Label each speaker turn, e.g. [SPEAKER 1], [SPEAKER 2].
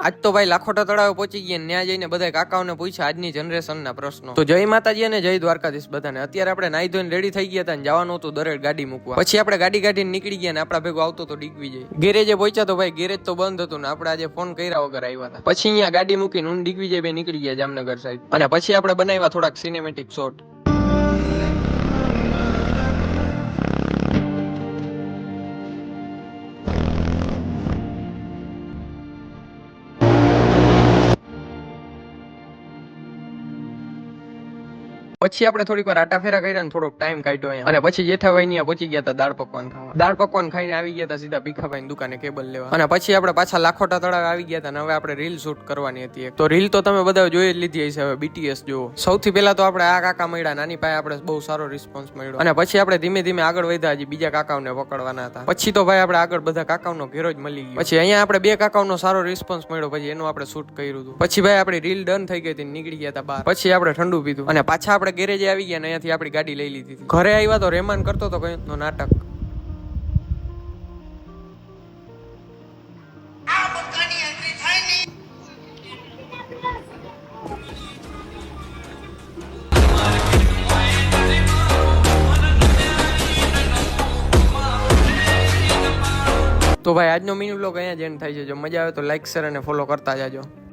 [SPEAKER 1] આજ તો ભાઈ લાખોટા તળાવે પહોંચી ગયા, ત્યાં જઈને બધા કાકાઓને પૂછ્યા આજની જનરેશનના પ્રશ્નો. તો જય માતાજી અને જય દ્વારકાધીશ બધાને. અત્યારે આપણે નાઈ ધોઈને રેડી થઈ ગયા હતા ને જવાનું હતું દરેક ગાડી મૂકવા. પછી આપણે ગાડી કાઢીને નીકળી ગયા ને આપણા ભેગો આવતો તો દિગ્વિજય. ગેરેજે પહોંચ્યા તો ભાઈ ગેરેજ તો બંધ હતું ને આપણે આજે ફોન કર્યા વગર આવ્યા હતા. પછી અહીંયા ગાડી મૂકીને હું દિગ્વિજય ભાઈ નીકળી ગયા જામનગર સાઈડ. અને પછી આપણે બનાવ્યા થોડાક સિનેમેટિક શોટ. પછી આપણે થોડીક વાર આટા ફેરા કર્યા ને થોડોક ટાઈમ કાઢ્યો અહીંયા. અને પછી જેઠાભાઈ ત્યાં પહોંચી ગયા હતા દાળ પકવાન ખાવા. દાળ પકવાન ખાઈને આવી ગયા હતા સીધા ભીખાભાઈ દુકાને કેબલ લેવા. અને પછી આપણે પાછા લાખોટા તળાવે આવી ગયા હતા ને હવે આપણે રીલ શૂટ કરવાની હતી. તો રીલ તો તમે બધા જોઈ જ લીધી હશે. હવે BTS જુઓ. સૌથી પહેલા તો આપણે આ કાકા મળ્યા, નાની પાસે આપણે બહુ સારો રિસ્પોન્સ મળ્યો. અને પછી આપણે ધીમે ધીમે આગળ વધ્યા, હજી બીજા કાકાઓને પકડવાના હતા. પછી તો ભાઈ આપણે આગળ બધા કાકાઓનો ઘેરો જ મળી ગયો. પછી અહીંયા આપણે બે કાકાઓનો સારો રિસ્પોન્સ મળ્યો, પછી એનું આપણે શૂટ કર્યું હતું. પછી ભાઈ આપણી રીલ ડન થઈ ગઈ હતી, નીકળી ગયા હતા બહાર. પછી આપણે ઠંડુ પીધું અને પાછા આપણે ગેરેજે આવી ગયા ને અહીંયાથી આપણી ગાડી લઈ લીધી હતી. ઘરે આવ્યા તો રહેમાન કરતો તો કઈ નો નાટક. તો ભાઈ આજનો મિની વ્લોગ અહીંયા જ એન્ડ થાય છે. જો મજા આવે તો લાઈક શેર અને ફોલો કરતા જાજો.